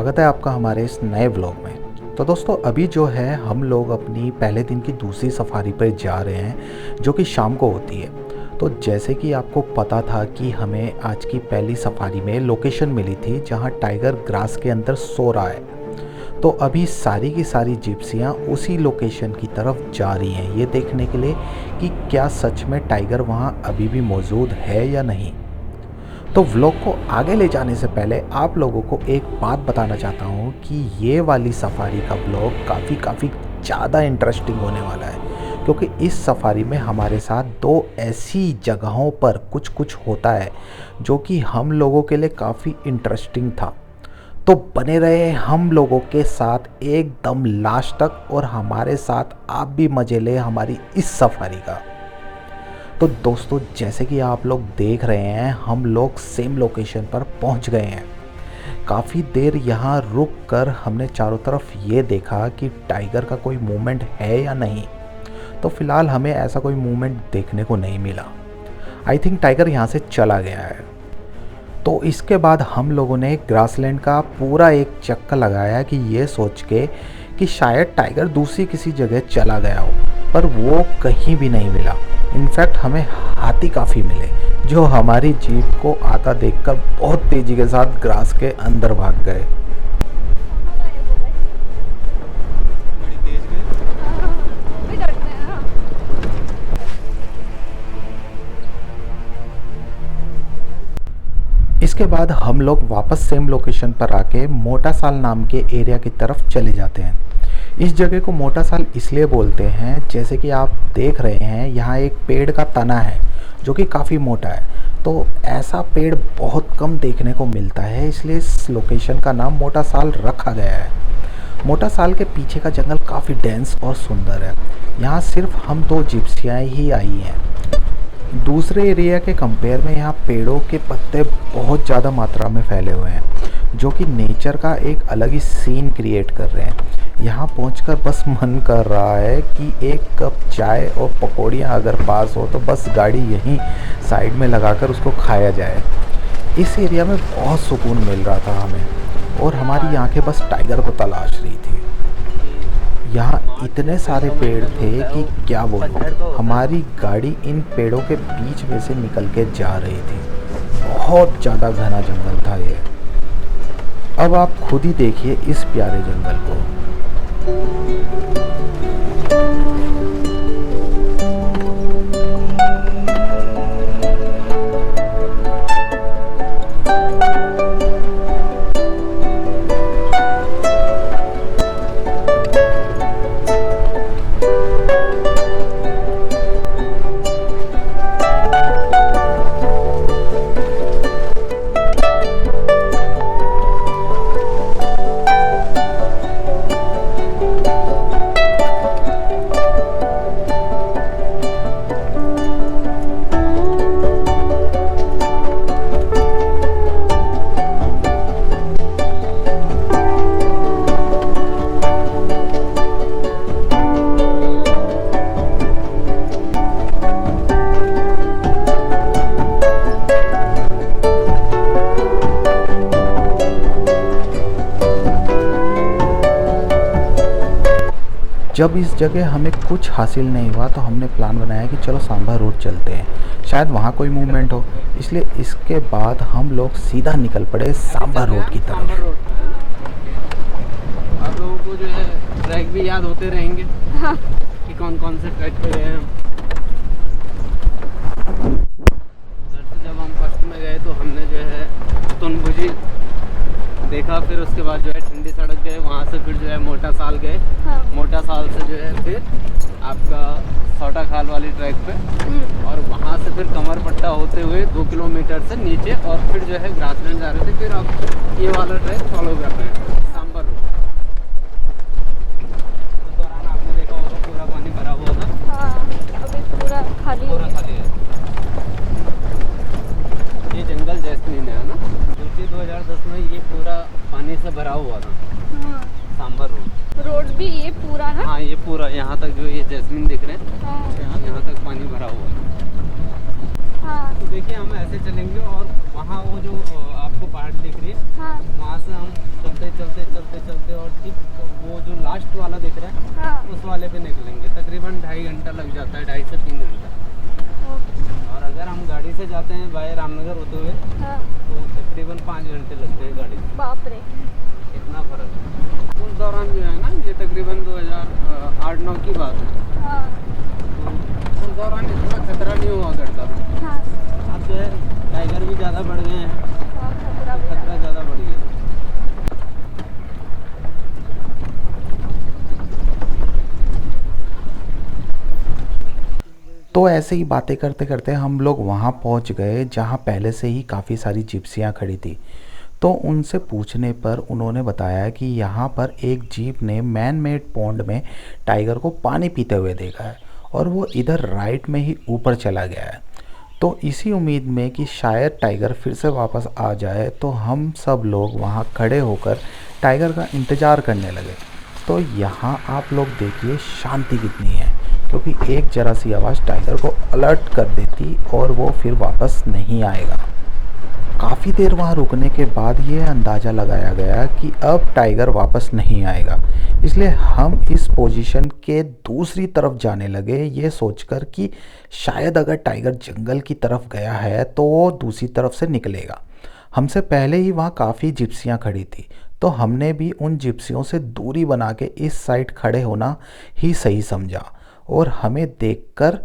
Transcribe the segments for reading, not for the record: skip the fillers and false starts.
स्वागत है आपका हमारे इस नए व्लॉग में। तो दोस्तों अभी जो है हम लोग अपनी पहले दिन की दूसरी सफारी पर जा रहे हैं जो कि शाम को होती है। तो जैसे कि आपको पता था कि हमें आज की पहली सफारी में लोकेशन मिली थी जहां टाइगर ग्रास के अंदर सो रहा है। तो अभी सारी की सारी जिप्सियां उसी लोकेशन की तरफ जा रही हैं ये देखने के लिए कि क्या सच में टाइगर वहां अभी भी मौजूद है या नहीं। तो व्लॉग को आगे ले जाने से पहले आप लोगों को एक बात बताना चाहता हूँ कि ये वाली सफारी का व्लॉग काफ़ी ज़्यादा इंटरेस्टिंग होने वाला है, क्योंकि इस सफारी में हमारे साथ दो ऐसी जगहों पर कुछ होता है जो कि हम लोगों के लिए काफ़ी इंटरेस्टिंग था। तो बने रहे हम लोगों के साथ एकदम लास्ट तक और हमारे साथ आप भी मज़े ले हमारी इस सफारी का। तो दोस्तों जैसे कि आप लोग देख रहे हैं हम लोग सेम लोकेशन पर पहुंच गए हैं। काफ़ी देर यहाँ रुक कर हमने चारों तरफ ये देखा कि टाइगर का कोई मूवमेंट है या नहीं। तो फिलहाल हमें ऐसा कोई मूवमेंट देखने को नहीं मिला। आई थिंक टाइगर यहाँ से चला गया है। तो इसके बाद हम लोगों ने ग्रासलैंड का पूरा एक चक्कर लगाया कि ये सोच के कि शायद टाइगर दूसरी किसी जगह चला गया हो, पर वो कहीं भी नहीं मिला। इनफैक्ट हमें हाथी काफ़ी मिले जो हमारी जीप को आता देखकर बहुत तेज़ी के साथ ग्रास के अंदर भाग गए। इसके बाद हम लोग वापस सेम लोकेशन पर आके मोटा साल नाम के एरिया की तरफ चले जाते हैं। इस जगह को मोटा साल इसलिए बोलते हैं, जैसे कि आप देख रहे हैं यहाँ एक पेड़ का तना है जो कि काफ़ी मोटा है। तो ऐसा पेड़ बहुत कम देखने को मिलता है, इसलिए इस लोकेशन का नाम मोटा साल रखा गया है। मोटा साल के पीछे का जंगल काफ़ी डेंस और सुंदर है। यहाँ सिर्फ हम दो जिप्सियाँ ही आई हैं। दूसरे एरिया के कंपेयर में यहाँ पेड़ों के पत्ते बहुत ज़्यादा मात्रा में फैले हुए हैं जो कि नेचर का एक अलग ही सीन क्रिएट कर रहे हैं। यहाँ पहुँचकर बस मन कर रहा है कि एक कप चाय और पकौड़ियाँ अगर पास हो तो बस गाड़ी यहीं साइड में लगाकर उसको खाया जाए। इस एरिया में बहुत सुकून मिल रहा था हमें और हमारी आंखें बस टाइगर को तलाश रही थी। यहाँ इतने सारे पेड़ थे कि क्या बोलूं, हमारी गाड़ी इन पेड़ों के बीच में से निकल के जा रही थी। बहुत ज़्यादा घना जंगल था ये। अब आप खुद ही देखिए इस प्यारे जंगल को। जब इस जगह हमें कुछ हासिल नहीं हुआ तो हमने प्लान बनाया कि चलो सांभर रोड चलते हैं, शायद वहाँ कोई मूवमेंट हो। इसलिए इसके बाद हम लोग सीधा निकल पड़े सांभर रोड की तरफ। आप लोगों को जो है ट्रैक भी याद होते रहेंगे। हाँ। कि कौन कौन से ट्रैक पे गए हम। जब हम फर्स्ट में गए तो हमने जो है तुनभुजी देखा, फिर उसके बाद जो है ठंडी सड़क गए, वहाँ से फिर जो है मोटा साल गए। हाँ। मोटा साल से जो है फिर आपका छोटा खाल वाली ट्रैक पे और वहाँ से फिर कमरपट्टा होते हुए 2 किलोमीटर से नीचे और फिर जो है ग्रासलैंड जा रहे थे। फिर आप ये वाला ट्रैक फॉलो कर रहे हैं सांभर रोड। उस दौरान आपने देखा होगा पूरा पानी भरा हुआ था। हाँ, अभी पूरा खाली है। ये जंगल जैस्मीन है ना, क्योंकि 2010 में ये पूरा पानी से भरा हुआ था। हाँ। सांभर रोड भी ये पूरा ना। हाँ ये पूरा यहाँ तक जो ये जैस्मीन दिख रहे हैं। हाँ। यहाँ तक पानी भरा हुआ है। हाँ। तो देखिए हम ऐसे चलेंगे और वहाँ वो जो आपको पहाड़ दिख रही है, हाँ। वहाँ से हम चलते और ठीक वो जो लास्ट वाला दिख रहा है, हाँ। उस वाले पे निकलेंगे। तकरीबन 2.5 घंटा लग जाता है, 2.5 से 3 घंटा। और अगर हम गाड़ी से जाते हैं बाय रामनगर होते हुए, हाँ। तो तकरीबन 5 घंटे लगते हैं गाड़ी से। बाप रे। इतना फर्क है। उस दौरान जो है ना, ये तकरीबन 2008-9 की बात है। हाँ। तो उस दौरान इतना खतरा नहीं हुआ करता था। हाँ। अब जो है टाइगर भी ज़्यादा बढ़ गए हैं, हाँ, खतरा ज़्यादा बढ़ गया है। तो ऐसे ही बातें करते करते हम लोग वहाँ पहुँच गए जहाँ पहले से ही काफ़ी सारी जिप्सियाँ खड़ी थी। तो उनसे पूछने पर उन्होंने बताया कि यहाँ पर एक जीप ने मैन मेड पॉन्ड में टाइगर को पानी पीते हुए देखा है और वो इधर राइट में ही ऊपर चला गया है। तो इसी उम्मीद में कि शायद टाइगर फिर से वापस आ जाए, तो हम सब लोग वहाँ खड़े होकर टाइगर का इंतज़ार करने लगे। तो यहाँ आप लोग देखिए शांति कितनी है, क्योंकि एक जरा सी आवाज़ टाइगर को अलर्ट कर देती और वो फिर वापस नहीं आएगा। काफ़ी देर वहाँ रुकने के बाद ये अंदाज़ा लगाया गया कि अब टाइगर वापस नहीं आएगा, इसलिए हम इस पोजीशन के दूसरी तरफ जाने लगे, ये सोचकर कि शायद अगर टाइगर जंगल की तरफ गया है तो वो दूसरी तरफ से निकलेगा। हमसे पहले ही वहाँ काफ़ी जिप्सियाँ खड़ी थी, तो हमने भी उन जिप्सियों से दूरी बना के इस साइड खड़े होना ही सही समझा और हमें देखकर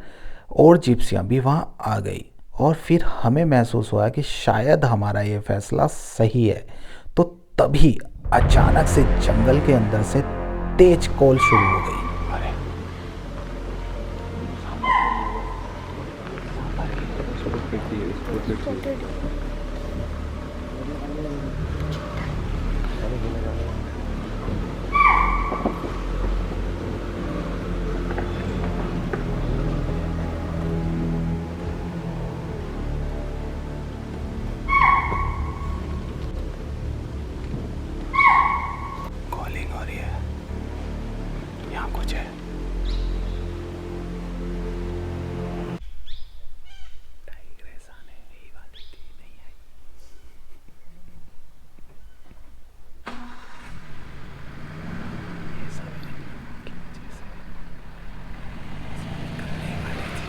और जिप्सियाँ भी वहाँ आ गई और फिर हमें महसूस हुआ कि शायद हमारा ये फैसला सही है। तो तभी अचानक से जंगल के अंदर से तेज कॉल शुरू हो गई। अरे कॉलिंग हो रही है, यहाँ कुछ है। टाइग्रेस आने ही वाली थी, नहीं आई। ये सब इन लोगों की वजह से निकलने वाली थी।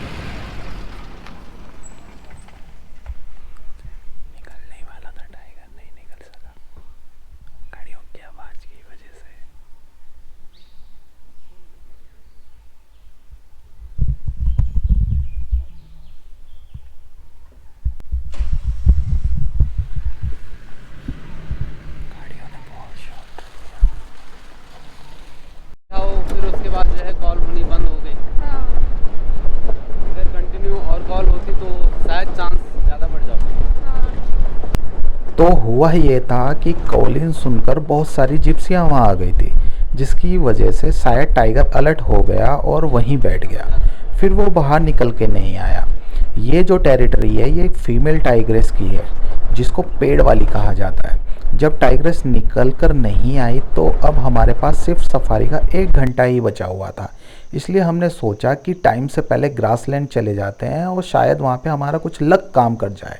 निकलने वाला था टाइगर, नहीं निकल सका गाड़ियों की आवाज़ की वजह से। गाड़ियों ने बहुत शोर कर दिया। फिर उसके बाद जो है कॉल होनी बंद हो गई। हाँ। अगर कंटिन्यू और कॉल होती तो शायद चांस ज़्यादा बढ़ जाता। हाँ। तो हुआ ये था कि कॉलिंग सुनकर बहुत सारी जिप्सियाँ वहाँ आ गई थी, जिसकी वजह से शायद टाइगर अलर्ट हो गया और वहीं बैठ गया। फिर वो बाहर निकल के नहीं आया। ये जो टेरिटरी है ये एक फीमेल टाइग्रेस की है, जिसको पेड़ वाली कहा जाता है। जब टाइग्रेस निकल कर नहीं आई तो अब हमारे पास सिर्फ सफारी का 1 घंटा ही बचा हुआ था, इसलिए हमने सोचा कि टाइम से पहले ग्रासलैंड चले जाते हैं और शायद वहाँ पे हमारा कुछ लक काम कर जाए।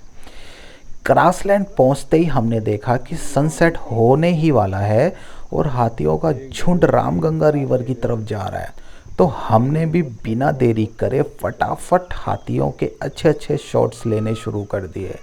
ग्रासलैंड पहुंचते ही हमने देखा कि सनसेट होने ही वाला है और हाथियों का झुंड रामगंगा रिवर की तरफ जा रहा है। तो हमने भी बिना देरी करे फटाफट हाथियों के अच्छे अच्छे शॉट्स लेने शुरू कर दिए।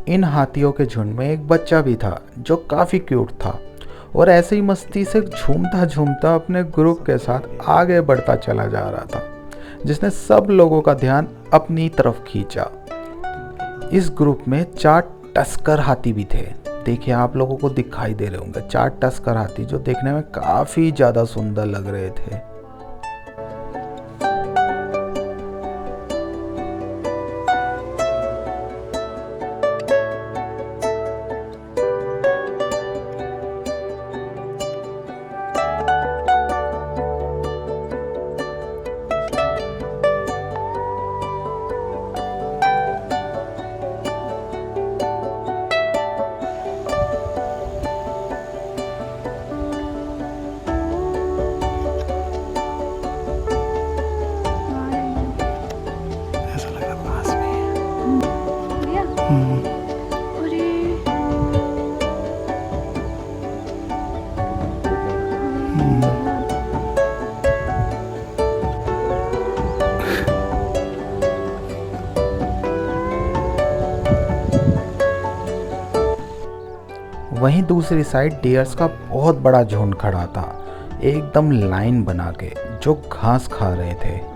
इन हाथियों के झुंड में एक बच्चा भी था जो काफ़ी क्यूट था और ऐसे ही मस्ती से झूमता झूमता अपने ग्रुप के साथ आगे बढ़ता चला जा रहा था, जिसने सब लोगों का ध्यान अपनी तरफ खींचा। इस ग्रुप में 4 टस्कर हाथी भी थे। देखिए आप लोगों को दिखाई दे रहे होंगे 4 टस्कर हाथी, जो देखने में काफ़ी ज़्यादा सुंदर लग रहे थे। अरे वहीं दूसरी साइड डियर्स का बहुत बड़ा झुंड खड़ा था, एकदम लाइन बना के, जो घास खा रहे थे।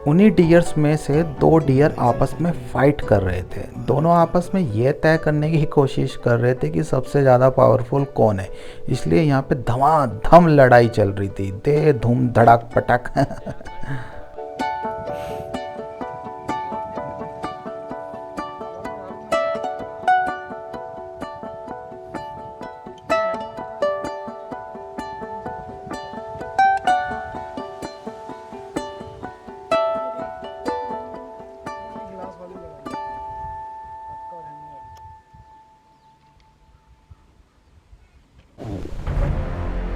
उन्हीं डियर्स में से 2 डियर आपस में फाइट कर रहे थे। दोनों आपस में ये तय करने की कोशिश कर रहे थे कि सबसे ज़्यादा पावरफुल कौन है, इसलिए यहाँ पे धमाधम लड़ाई चल रही थी, दे धूम धड़ाक पटक।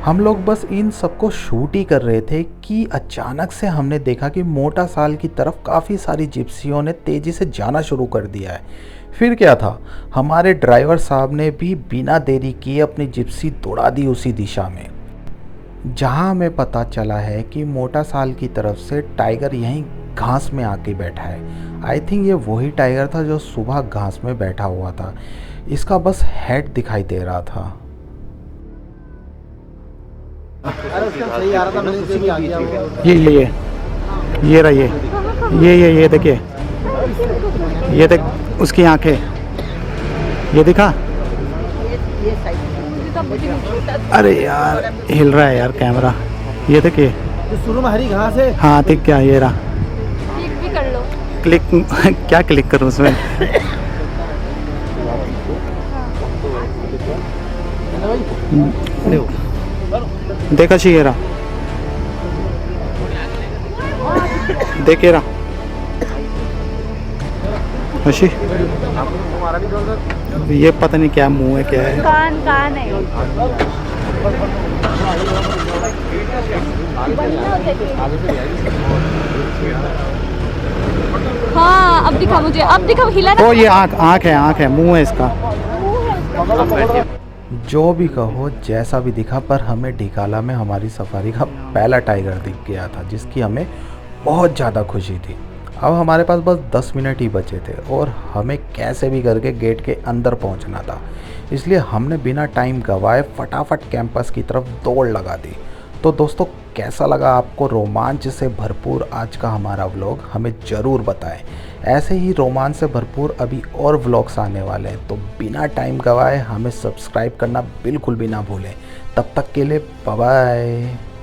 हम लोग बस इन सबको शूट ही कर रहे थे कि अचानक से हमने देखा कि मोटा साल की तरफ काफ़ी सारी जिप्सियों ने तेज़ी से जाना शुरू कर दिया है। फिर क्या था, हमारे ड्राइवर साहब ने भी बिना देरी किए अपनी जिप्सी दौड़ा दी उसी दिशा में, जहां हमें पता चला है कि मोटा साल की तरफ से टाइगर यहीं घास में आके बैठा है। आई थिंक ये वही टाइगर था जो सुबह घास में बैठा हुआ था, इसका बस हेड दिखाई दे रहा था। ये रहा, ये देखिए, ये देख उसकी आंखें, ये दिखा। अरे यार हिल रहा है यार कैमरा, ये देखिए शुरू में हरी घास है। हाँ दिख गया, ये रहा। क्लिक भी कर लो। क्लिक क्या क्लिक करूँ उसमें? देखा चाहिए रहा, देखे रहा हशी। ये पता नहीं क्या मुंह है, क्या है। कान है। हाँ अब दिखा मुझे, अब दिखा, हिला ना। ओ ये आँख है, मुंह है इसका। जो भी कहो, जैसा भी दिखा, पर हमें ढिकाला में हमारी सफारी का पहला टाइगर दिख गया था, जिसकी हमें बहुत ज़्यादा खुशी थी। अब हमारे पास बस 10 मिनट ही बचे थे और हमें कैसे भी करके गेट के अंदर पहुंचना था, इसलिए हमने बिना टाइम गवाए फटाफट कैंपस की तरफ दौड़ लगा दी। तो दोस्तों, कैसा लगा आपको रोमांच से भरपूर आज का हमारा व्लॉग, हमें ज़रूर बताएं। ऐसे ही रोमांच से भरपूर अभी और व्लॉग्स आने वाले हैं, तो बिना टाइम गवाए हमें सब्सक्राइब करना बिल्कुल भी ना भूलें। तब तक के लिए बाय बाय।